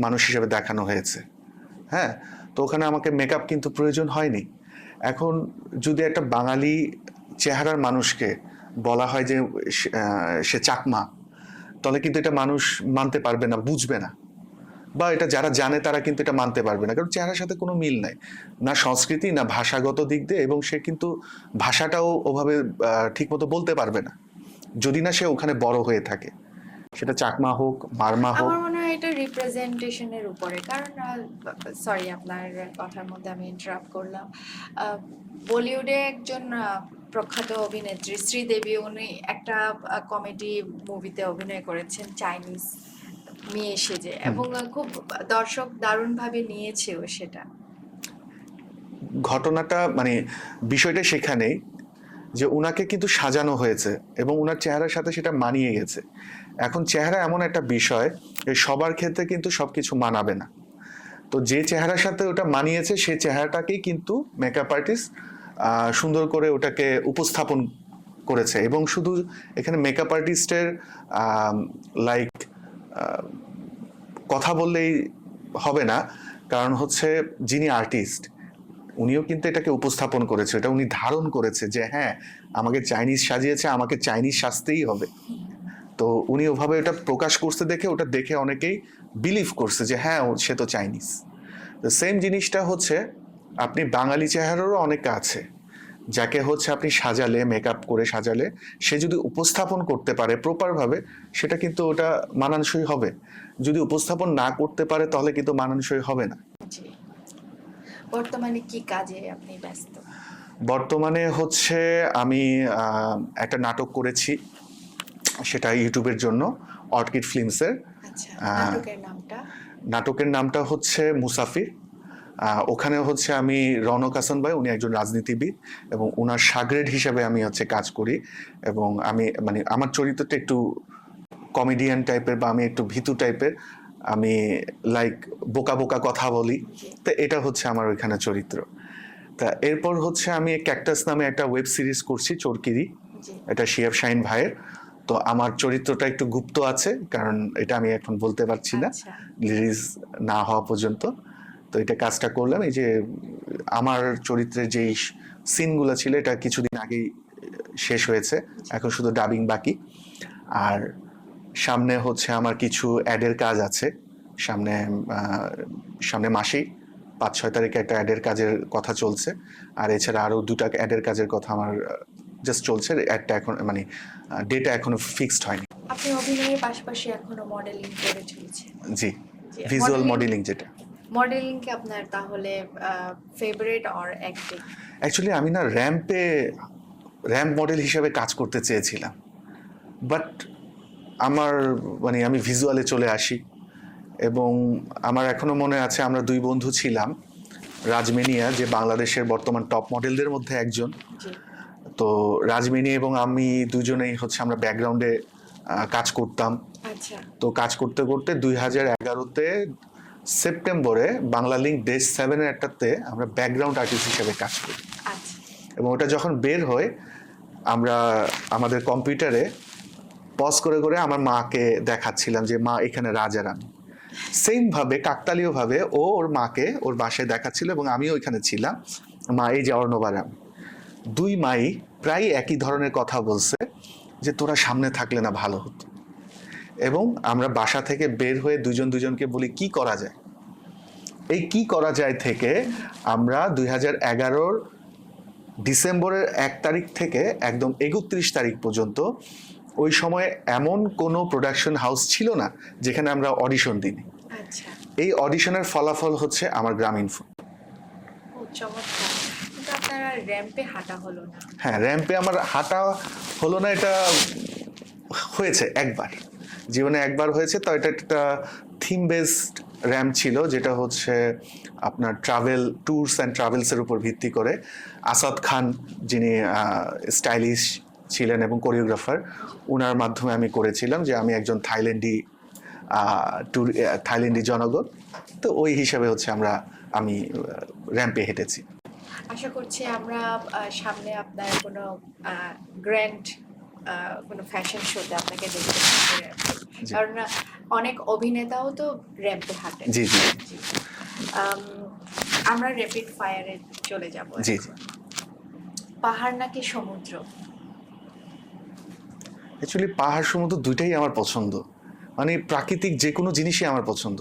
মানুষ হিসেবে দেখানো হয়েছে। হ্যাঁ, তো ওখানে আমাকে মেকআপ কিন্তু প্রয়োজন হয়নি। এখন যদি একটা বাঙালি চেহারার মানুষকে বলা হয় যে সে চাকমা, তাহলে কিন্তু এটা মানুষ মানতে পারবে না, বুঝবে না, বা এটা যারা জানে তারা কিন্তু এটা মানতে পারবে না, কারণ চেহারার সাথে কোনো মিল নাই, না সংস্কৃতি না ভাষাগত দিক দিয়ে, এবং সে কিন্তু ভাষাটাও ওভাবে ঠিকমতো বলতে পারবে না যদি না সে ওখানে বড় হয়ে থাকে, সেটা চাকমা হোক মারমা হোক। আমার মনে হয় এটা রিপ্রেজেন্টেশনের উপরে, কারণ সরি আপনার কথার মধ্যে আমি ইন্টারাপ্ট করলাম। বলিউডে একজন প্রখ্যাত অভিনেত্রী শ্রীদেবী, উনি একটা কমেডি মুভিতে অভিনয় করেছেন, চাইনিজ মেয়ে সেজে, এবং খুব দর্শক দারুণভাবে নিয়েছেও সেটা। ঘটনাটা মানে বিষয়টা সেখানেই যে উনাকে কিন্তু সাজানো হয়েছে এবং উনার চেহারার সাথে সেটা মানিয়ে গেছে। এখন চেহারা এমন একটা বিষয় যে সবার ক্ষেত্রে কিন্তু সবকিছু মানাবে না। তো যে চেহারার সাথে ওটা মানিয়েছে সেই চেহারাটাকেই কিন্তু মেকআপ আর্টিস্ট সুন্দর করে ওটাকে উপস্থাপন করেছে। এবং শুধু এখানে মেকআপ আর্টিস্টের লাইক কথা বললেই হবে না, কারণ হচ্ছে যিনি আর্টিস্ট উনিও কিন্তু এটাকে উপস্থাপন করেছে, এটা উনি ধারণ করেছে যে হ্যাঁ আমাকে চাইনিজ সাজিয়েছে, আমাকে চাইনিজ সাজতেই হবে। তো উনি ওভাবে ওটা প্রকাশ করতে দেখে ওটা দেখে অনেকেই বিলিভ করছে যে হ্যাঁ সে তো চাইনিজ। তো সেম জিনিসটা হচ্ছে আপনি বাঙালি চেহারারও অনেকে আছে যাকে হচ্ছে আপনি সাজালে, মেকআপ করে সাজালে সে যদি উপস্থাপন করতে পারে প্রপারভাবে সেটা কিন্তু ওটা মানানসই হবে। যদি উপস্থাপন না করতে পারে তাহলে কিন্তু মানানসই হবে না। জি। বর্তমানে কি কাজে আপনি ব্যস্ত? বর্তমানে হচ্ছে আমি একটা নাটক করেছি, সেটা ইউটিউবের জন্য, অর্কিড ফিল্মসের। আচ্ছা, আহ, নাটকের নামটা? নাটকের নামটা হচ্ছে মুসাফির। ওখানে হচ্ছে আমি রওনক হাসান ভাই, উনি একজন রাজনীতিবিদ এবং ওনার সাগরেদ হিসাবে আমি হচ্ছে কাজ করি। এবং আমি মানে আমার চরিত্রটা একটু কমেডিয়ান টাইপের বা আমি একটু ভীতু টাইপের, আমি লাইক বোকা বোকা কথা বলি। তো এটা হচ্ছে আমার ওইখানে চরিত্র। তা এরপর হচ্ছে আমি ক্যাকটাস নামে একটা ওয়েব সিরিজ করছি, চোরকিরি। জি। এটা শিহাব শাহিন ভাইয়ের। তো আমার চরিত্রটা একটু গুপ্ত আছে, কারণ এটা আমি এখন বলতে পারছি না আচ্ছা। রিলিজ না হওয়া পর্যন্ত। তো এটা কাজটা করলাম, এই যে আমার চরিত্রের যেই সিনগুলো ছিল এটা কিছুদিন আগেই শেষ হয়েছে, এখন শুধু ডাবিং বাকি। আর সামনে হচ্ছে আমার কিছু অ্যাডের কাজ আছে, সামনে সামনে মাসেই 5-6 তারিখে একটা অ্যাডের কাজের কথা চলছে। আর এছাড়া আরও 2টা অ্যাডের কাজের কথা আমার জাস্ট চলছে, একটা এখন মানে ডেটা এখনো ফিক্সড হয়নি। আপনি অভিনয়ের পাশাপাশি এখনো মডেলিং করে চলছেন? জি, জি। ভিজুয়াল মডেলিং যেটা। মডেলিং কি আপনার তাহলে ফেভারিট অর অ্যাক্টিং? অ্যাকচুয়ালি আমি না র্যাম্প মডেল হিসেবে কাজ করতে চেয়েছিলাম, বাট আমার মানে আমি ভিজুয়ালে চলে আসি। এবং আমার এখনো মনে আছে আমরা 2 বন্ধু ছিলাম, রাজমেনিয়া যে বাংলাদেশের বর্তমান টপ মডেলদের মধ্যে একজন। জি। তো রাজমিনী এবং আমি দুজনেই হচ্ছে আমরা ব্যাকগ্রাউন্ডে কাজ করতাম। আচ্ছা। তো কাজ করতে করতে 2011-তে সেপ্টেম্বরে বাংলা লিঙ্ক ডে 7-এর একটাতে আমরা ব্যাকগ্রাউন্ড আর্টিস্ট হিসেবে কাজ করি। আচ্ছা। এবং ওটা যখন বের হয় আমরা আমাদের কম্পিউটারে পজ করে করে আমার মাকে দেখাচ্ছিলাম যে মা এখানে রাজা রানী। সেম ভাবে কাকতালীয়ভাবে ও ওর মাকে ওর বাসায় দেখাচ্ছিল এবং আমিও ওইখানে ছিলাম, মা এই যে অর্ণবারাম। 2 মাই প্রায় একই ধরনের কথা বলছে যে তোরা সামনে থাকলে না ভালো হতো। এবং আমরা বাসা থেকে বের হয়ে দুজনকে বলি কি করা যায়। এই কি করা যায় থেকে আমরা 2011-র ডিসেম্বরের 1 তারিখ থেকে একদম 31 তারিখ পর্যন্ত, ওই সময় এমন কোনো প্রোডাকশন হাউস ছিল না যেখানে আমরা অডিশন দিইনি। আচ্ছা। এই অডিশনের ফলাফল হচ্ছে আমার গ্রামীণফোন। ও চমৎকার। কিন্তু আপনার আর র্যাম্পে হাঁটা হলো না। হ্যাঁ, র্যাম্পে আমার হাঁটা হলো না, এটা হয়েছে একবার, জীবনে একবার হয়েছে। তো এটা একটা থিম বেসড র্যাম্প ছিল, যেটা হচ্ছে আপনার ট্রাভেল ট্যুরস অ্যান্ড ট্রাভেলসের উপর ভিত্তি করে আসাদ খান, যিনি স্টাইলিশ ছিলেন এবং কোরিওগ্রাফার, ওনার মাধ্যমে আমি করেছিলাম যে আমি একজন থাইল্যান্ডি জনগণ। তো ওই হিসাবে হচ্ছে আমি র্যাম্পে হেঁটেছি। আশা করছি আমরা সামনে আপনার কোনো গ্র্যান্ড কোনো ফ্যাশন শোতে আপনাকে দেখতে পাবো। জি। কারণ অনেক অভিনেতাও তো র্যাম্পে হাঁটে। জি জি জি। আমরা র্যাপিড ফায়ারে চলে যাব। জি জি। পাহাড় নাকি সমুদ্র? অ্যাকচুয়ালি পাহাড় সমুদ্র দুইটাই আমার পছন্দ, মানে প্রাকৃতিক যে কোনো জিনিসই আমার পছন্দ।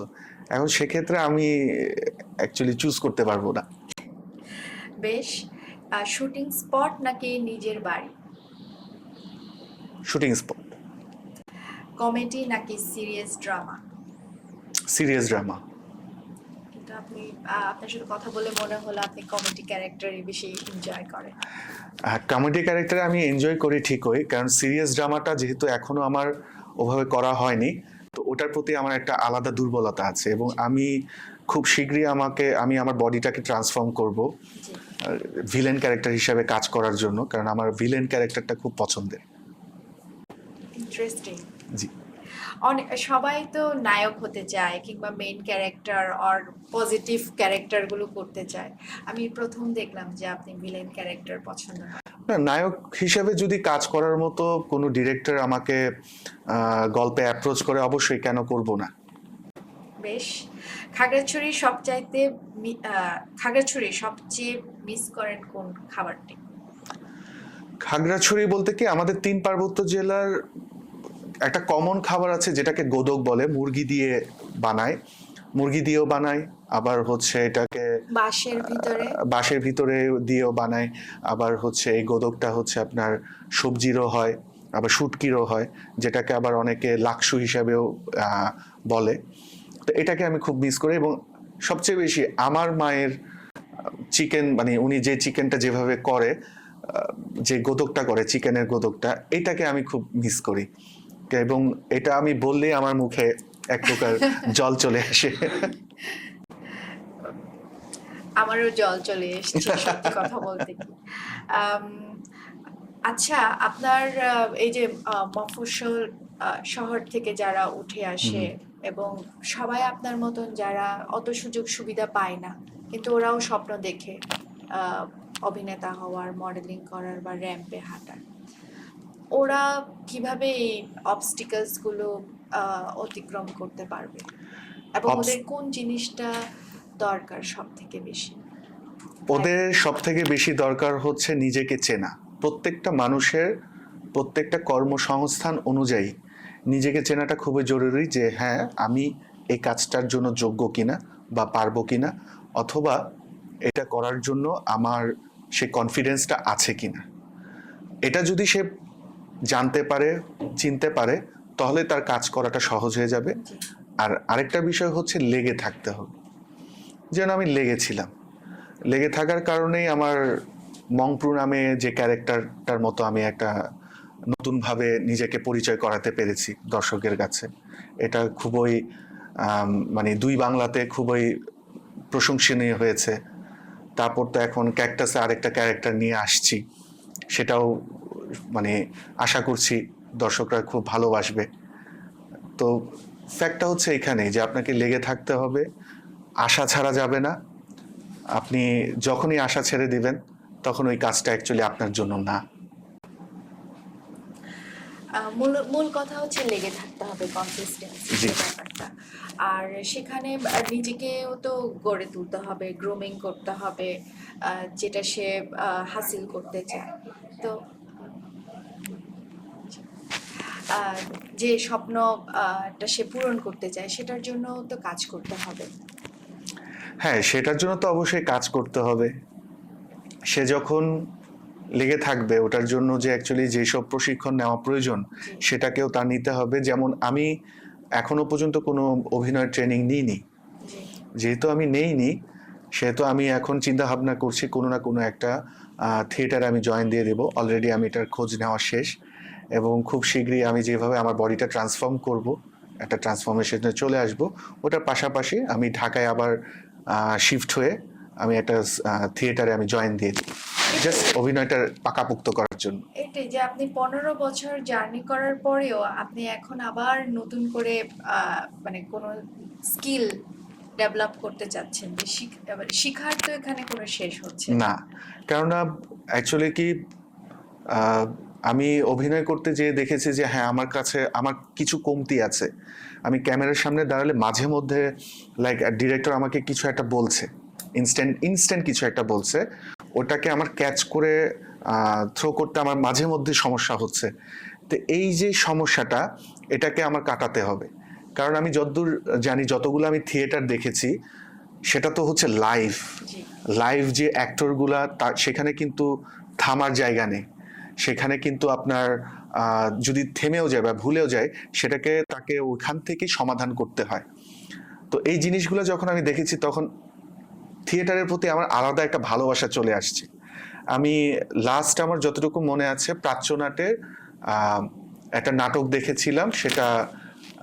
এখন সেক্ষেত্রে আমি অ্যাকচুয়ালি চুজ করতে পারবো না। বেশ। শুটিং স্পট নাকি নিজের বাড়ি? Shooting spot. কমেডি নাকি সিরিয়াস ড্রামা? Serious drama. কিন্তু আপনি আপনার সাথে কথা বলে মনে হলো আপনি কমেডি ক্যারেক্টারই বেশি এনজয় করেন। কমেডি ক্যারেক্টারে আমি এনজয় করি ঠিকই, কারণ সিরিয়াস ড্রামাটা যেহেতু এখনো আমার ওভাবে করা হয়নি, তো ওটার প্রতি আমার একটা আলাদা দুর্বলতা আছে এবং আমি খুব শীঘ্রই আমি আমার বডিটাকে ট্রান্সফর্ম করব জি। ভিলেন ক্যারেক্টার হিসেবে কাজ করার জন্য, কারণ আমার ভিলেন ক্যারেক্টারটা খুব পছন্দের। ইন্টারেস্টিং। জি। অনেক সবাই তো নায়ক হতে চায় কিংবা মেইন ক্যারেক্টার আর পজিটিভ ক্যারেক্টারগুলো করতে চায়। আমি প্রথম দেখলাম যে আপনি ভিলেন ক্যারেক্টার পছন্দ করেন। না, নায়ক হিসেবে যদি কাজ করার মতো কোনো ডিরেক্টর আমাকে গল্পে অ্যাপ্রোচ করে, অবশ্যই কেন করব না। বেশ। খাগড়াছড়ি সবচেয়ে মিস করেন কোন খাবারটি? খাগড়াছড়ি বলতে কি, আমাদের 3 পার্বত্য জেলার একটা কমন খাবার আছে যেটাকে গোদক বলে, মুরগি দিয়ে বানায়, মুরগি দিয়েও বানায়, আবার হচ্ছে এটাকে বাঁশের ভিতরে দিয়েও বানায়, আবার হচ্ছে এই গোদকটা হচ্ছে আপনার সবজিরও হয়, আবার শুটকিরও হয়, যেটাকে আবার অনেকে লাকসু হিসাবেও বলে। তো এটাকে আমি খুব মিস করি এবং সবচেয়ে বেশি আমার মায়ের চিকেন, মানে উনি যে চিকেনটা যেভাবে করে, যে গোদকটা করে, চিকেনের গোদকটা, এটাকে আমি খুব মিস করি এবং এটা আমি বললেই আমার মুখে এক প্রকার জল চলে আসে। আমারও জল চলে এসেছে সত্যি কথা বলতে কি। আম, আচ্ছা, আপনার এই যে মফস্বল শহর থেকে যারা উঠে আসে এবং সবাই আপনার মতন যারা অত সুযোগ সুবিধা পায় না, কিন্তু ওরাও স্বপ্ন দেখে আহ, অভিনেতা হওয়ার, মডেলিং করার বা র্যাম্পে হাঁটার, ওরা কিভাবে এই অবস্টিকলস গুলো অতিক্রম করতে পারবে এবং ওদের কোন জিনিসটা দরকার সব থেকে বেশি? ওদের সব থেকে বেশি দরকার হচ্ছে নিজেকে চেনা। প্রত্যেকটা মানুষের প্রত্যেকটা কর্মসংস্থান অনুযায়ী নিজেকে চেনাটা খুবই জরুরি, যে হ্যাঁ আমি এই কাজটার জন্য যোগ্য কিনা বা পারবো কিনা, অথবা এটা করার জন্য আমার সে কনফিডেন্সটা আছে কিনা। এটা যদি সে জানতে পারে, চিনতে পারে, তাহলে তার কাজ করাটা সহজ হয়ে যাবে। আর আরেকটা বিষয় হচ্ছে লেগে থাকতে হবে, যেন আমি লেগেছিলাম। লেগে থাকার কারণেই আমার মংপ্রু নামে যে ক্যারেক্টারটার মতো আমি একটা নতুনভাবে নিজেকে পরিচয় করাতে পেরেছি দর্শকের কাছে। এটা খুবই মানে 2 বাংলাতে খুবই প্রশংসনীয় হয়েছে। তারপর তো এখন ক্যাকটাসে আরেকটা ক্যারেক্টার নিয়ে আসছি, সেটাও মানে আশা করছি দর্শকরা খুব ভালোবাসবে। তো ফ্যাক্টটা হচ্ছে এখানেই যে আপনাকে লেগে থাকতে হবে, আশা ছাড়া যাবে না। আপনি যখনই আশা ছেড়ে দিবেন তখন ওই কাজটা অ্যাকচুয়ালি আপনার জন্য না। মূল কথা হচ্ছে লেগে থাকতে হবে, কনসিস্টেন্সি ব্যাপারটা। আর সেখানে নিজেকেও তো গড়ে তুলতে হবে, গ্রুমিং করতে হবে, যেটা সে হাসিল করতে চায়। তো যে স্বপ্নটা সে পূরণ করতে চায় সেটার জন্য তো কাজ করতে হবে। হ্যাঁ, সেটার জন্য তো অবশ্যই কাজ করতে হবে। সে যখন লেগে থাকবে, ওটার জন্য যে অ্যাকচুয়ালি যেসব প্রশিক্ষণ নেওয়া প্রয়োজন সেটাকেও তার নিতে হবে। যেমন আমি এখনো পর্যন্ত কোনো অভিনয় ট্রেনিং নিইনি। যেহেতু আমি নেইনি, সেহেতু আমি এখন চিন্তা ভাবনা করছি কোনো না কোনো একটা থিয়েটারে আমি জয়েন দিয়ে দেবো। অলরেডি আমি এটার খোঁজ নেওয়া শেষ এবং খুব শীঘ্রই আমি যেভাবে আমার বডিটা ট্রান্সফর্ম করব, একটা ট্রান্সফরমেশনে চলে আসব, ওটার পাশাপাশি আমি ঢাকায় আবার শিফট হয়ে আমি একটা থিয়েটারে আমি জয়েন দিয়ে দিই, জাস্ট অভিনয়টার পাকাপোক্ত করার জন্য। এটাই যে আপনি 15 বছর জার্নি করার পরেও আপনি এখন আবার নতুন করে মানে কোনো স্কিল ডেভেলপ করতে চাচ্ছেন, যে শিখার তো এখানে কোনো শেষ হচ্ছে না। কেননা অ্যাকচুয়ালি কি, আমি অভিনয় করতে যেয়ে দেখেছি যে হ্যাঁ আমার কাছে আমার কিছু কমতি আছে। আমি ক্যামেরার সামনে দাঁড়ালে মাঝে মধ্যে লাইক ডিরেক্টর আমাকে কিছু একটা বলছে, ইনস্ট্যান্ট কিছু একটা বলছে, ওটাকে আমার ক্যাচ করে থ্রো করতে আমার মাঝে মধ্যে সমস্যা হচ্ছে। তো এই যে সমস্যাটা, এটাকে আমার কাটাতে হবে। কারণ আমি যতদূর জানি, যতগুলো আমি থিয়েটার দেখেছি, সেটা তো হচ্ছে লাইভ যে অ্যাক্টরগুলা, সেখানে কিন্তু থামার জায়গা নেই। সেখানে কিন্তু আপনার যদি থেমেও যায় বা ভুলেও যায়, তাকে ওইখান থেকেই সমাধান করতে হয়। তো এই জিনিসগুলো যখন আমি দেখেছি, তখন থিয়েটারের প্রতি আমার আলাদা একটা ভালোবাসা চলে আসছে। আমি লাস্ট আমার যতটুকু মনে আছে, প্রাচ্যনাটের একটা নাটক দেখেছিলাম, সেটা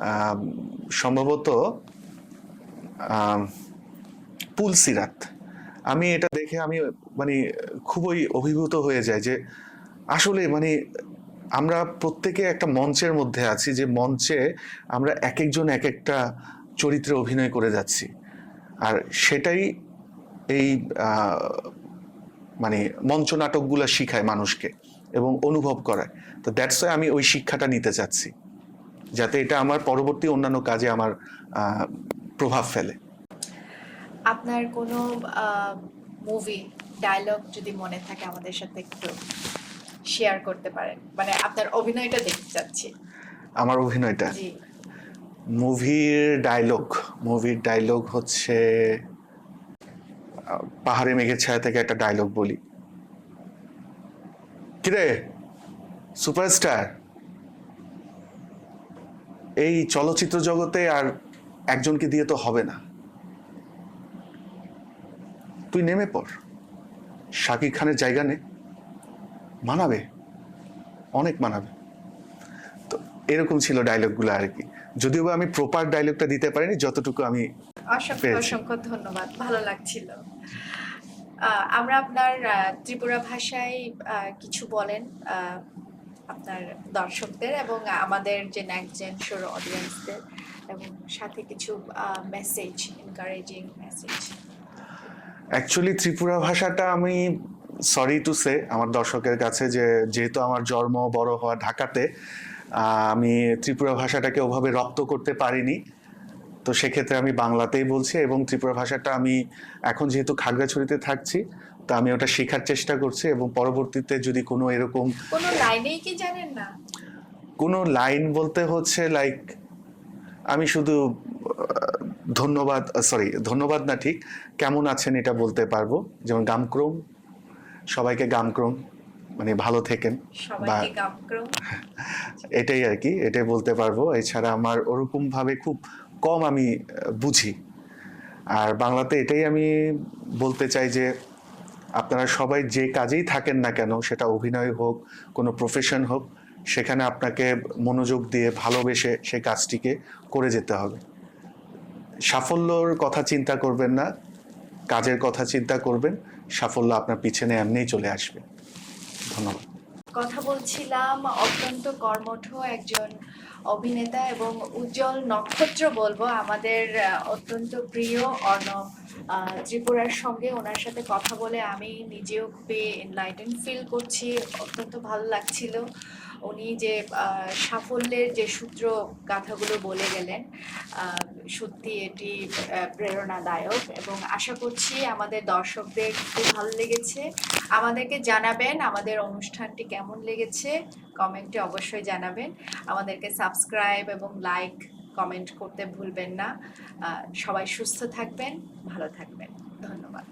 আম, সম্ভবত পুলসিরাত। আমি এটা দেখে আমি মানে খুবই অভিভূত হয়ে যাই যে আসলে মানে আমরা প্রত্যেকে একটা মঞ্চের মধ্যে আছি, যে মঞ্চে আমরা এক একজন এক একটা চরিত্রে অভিনয় করে যাচ্ছি। আর সেটাই এই মানে মঞ্চ নাটকগুলো শিখায় মানুষকে এবং অনুভব করায়। তো দ্যাটস ওয়াই আমি ওই শিক্ষাটা নিতে চাচ্ছি, যাতে এটা আমার পরবর্তী অন্যান্য কাজে আমার প্রভাব ফেলে। আপনার কোনো মুভি ডায়লগ যদি মনে থাকে আমাদের সাথে একটু শেয়ার করতে পারেন, মানে আপনার অভিনয়টা দেখতে চাচ্ছি। আমার অভিনয়টা, জি। মুভির ডায়লগ হচ্ছে পাহাড়ে মেঘের ছায়া থেকে একটা ডায়লগ বলি। কিরে সুপারস্টার, এই চলচ্চিত্র জগতে আর একজনকে দিয়ে তো হবে না, তুই নেমে পড়, শাকিব খানের জায়গা নে, মানাবে, অনেক মানাবে। তো এরকম ছিল ডায়লগগুলো আর কি, যদিও বা আমি প্রপার ডায়লগটা দিতে পারিনি, যতটুকু আমি অসংখ্য পেরেছি। অসংখ্য ধন্যবাদ, ভালো লাগছিল। আমরা আপনার ত্রিপুরা ভাষায় কিছু বলেন আপনার দর্শকদের এবং আমাদের যে নেক্সট জেন শোর অডিয়েন্সদের, এবং সাথে কিছু message, encouraging message. Actually Tripura ভাষাটা আমি সরি টু সে আমার দর্শকের কাছে, যে যেহেতু আমার জন্ম বড় হওয়া ঢাকাতে, আমি ত্রিপুরা ভাষাটাকে ওভাবে রপ্ত করতে পারিনি। তো সেক্ষেত্রে আমি বাংলাতেই বলছি, এবং ত্রিপুরা ভাষাটা আমি এখন যেহেতু খাগড়াছড়িতে থাকছি, তো আমি ওটা শেখার চেষ্টা করছি, এবং পরবর্তীতে যদি কোনো এরকম কোনো লাইনেই কি জানেন না? কোনো লাইন বলতে হচ্ছে লাইক আমি শুধু ধন্যবাদ, ধন্যবাদ না, ঠিক কেমন আছেন এটা বলতে পারবো, যেমন গামক্রম, সবাইকে গামক্রম, মানে ভালো থেকেন, বা সবাইকে গামক্রম। এটাই আর কি, এটাই বলতে পারবো। এছাড়া আমার ওরকম ভাবে খুব কম আমি বুঝি। আর বাংলাতে এটাই আমি বলতে চাই যে আপনারা সবাই যে কাজেই থাকেন না কেন, সেটা অভিনয় হোক, কোনো প্রফেশন হোক, সেখানে আপনাকে মনোযোগ দিয়ে ভালোবেসে সেই কাজটিকে করে যেতে হবে। সাফল্যর কথা চিন্তা করবেন না, কাজের কথা চিন্তা করবেন, সাফল্য আপনার পিছনে এমনিই চলে আসবে। ধন্যবাদ। কথা বলছিলাম অত্যন্ত কর্মঠ একজন অভিনেতা এবং উজ্জ্বল নক্ষত্র বলবো আমাদের অত্যন্ত প্রিয় অর্ণব ত্রিপুরার সঙ্গে। ওনার সাথে কথা বলে আমি নিজেও খুবই এনলাইটেন ফিল করছি, অত্যন্ত ভালো লাগছিল। উনি যে সাফল্যের যে সূত্র গাথাগুলো বলে গেলেন, সত্যি এটি প্রেরণাদায়ক, এবং আশা করছি আমাদের দর্শকদের খুব ভালো লেগেছে। আমাদেরকে জানাবেন আমাদের অনুষ্ঠানটি কেমন লেগেছে, কমেন্টে অবশ্যই জানাবেন। আমাদেরকে সাবস্ক্রাইব এবং লাইক কমেন্ট করতে ভুলবেন না। সবাই সুস্থ থাকবেন, ভালো থাকবেন। ধন্যবাদ।